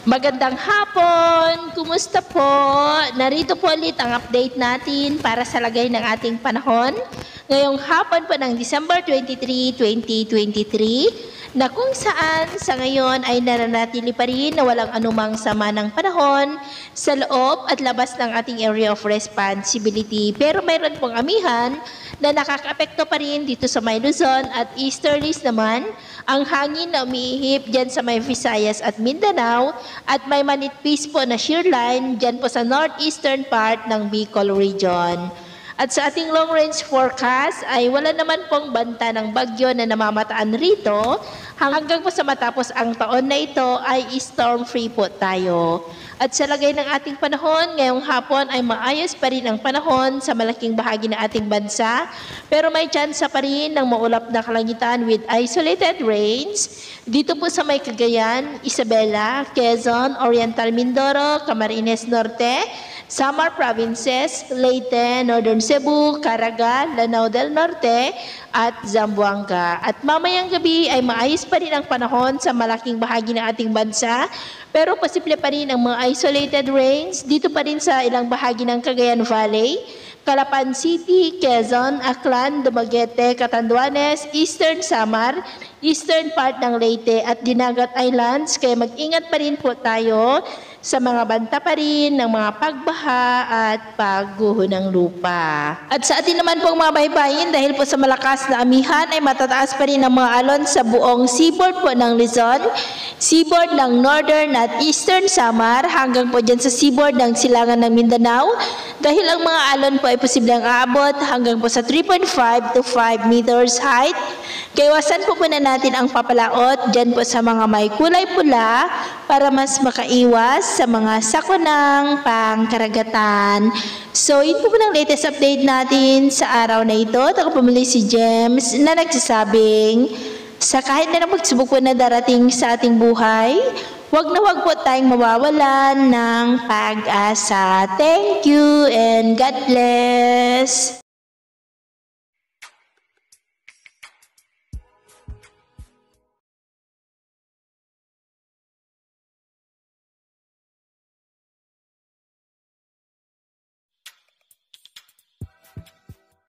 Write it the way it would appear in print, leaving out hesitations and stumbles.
Magandang hapon! Kumusta po? Narito po ulit ang update natin para sa lagay ng ating panahon. Ngayong hapon po ng December 23, 2023 na kung saan sa ngayon ay nananatili pa rin na walang anumang sama ng panahon sa loob at labas ng ating area of responsibility. Pero mayroon pong amihan na nakakaapekto pa rin dito sa may Luzon at easterlies naman ang hangin na umiihip dyan sa may Visayas at Mindanao at may manipis po na shear line dyan po sa northeastern part ng Bicol region. At sa ating long range forecast ay wala naman pong banta ng bagyo na namamataan rito hanggang po sa matapos ang taon na ito ay storm free po tayo. At sa lagay ng ating panahon, ngayong hapon ay maayos pa rin ang panahon sa malaking bahagi ng ating bansa. Pero may tsansa pa rin ng maulap na kalangitan with isolated rains. Dito po sa may Cagayan, Isabela, Quezon, Oriental Mindoro, Camarines Norte, Samar Provinces, Leyte, Northern Cebu, Caraga, Lanao del Norte, at Zamboanga. At mamayang gabi ay maayos pa rin ang panahon sa malaking bahagi ng ating bansa, pero posible pa rin ang mga isolated rains dito pa rin sa ilang bahagi ng Cagayan Valley, Calapan City, Quezon, Aklan, Dumaguete, Catanduanes, Eastern Samar, Eastern part ng Leyte at Dinagat Islands. Kaya mag-ingat pa rin po tayo sa mga banta pa rin ng mga pagbaha at pagguho ng lupa. At sa atin naman pong mga baybayin, dahil po sa malakas na amihan ay matataas pa rin ang mga alon sa buong seaboard po ng Luzon, seaboard ng Northern at Eastern Samar hanggang po dyan sa seaboard ng Silangan ng Mindanao, dahil ang mga alon po ay posibleng aabot hanggang po sa 3.5 to 5 meters height. Kaiwasan po muna natin ang papalaot dyan po sa mga may kulay pula para mas makaiwas sa mga sakunang pangkaragatan. So, yun po ng latest update natin sa araw na ito. Ako po muli si James na nagsasabing sa kahit na pagsubok po na darating sa ating buhay, wag po tayong mawawalan ng pag-asa. Thank you and God bless!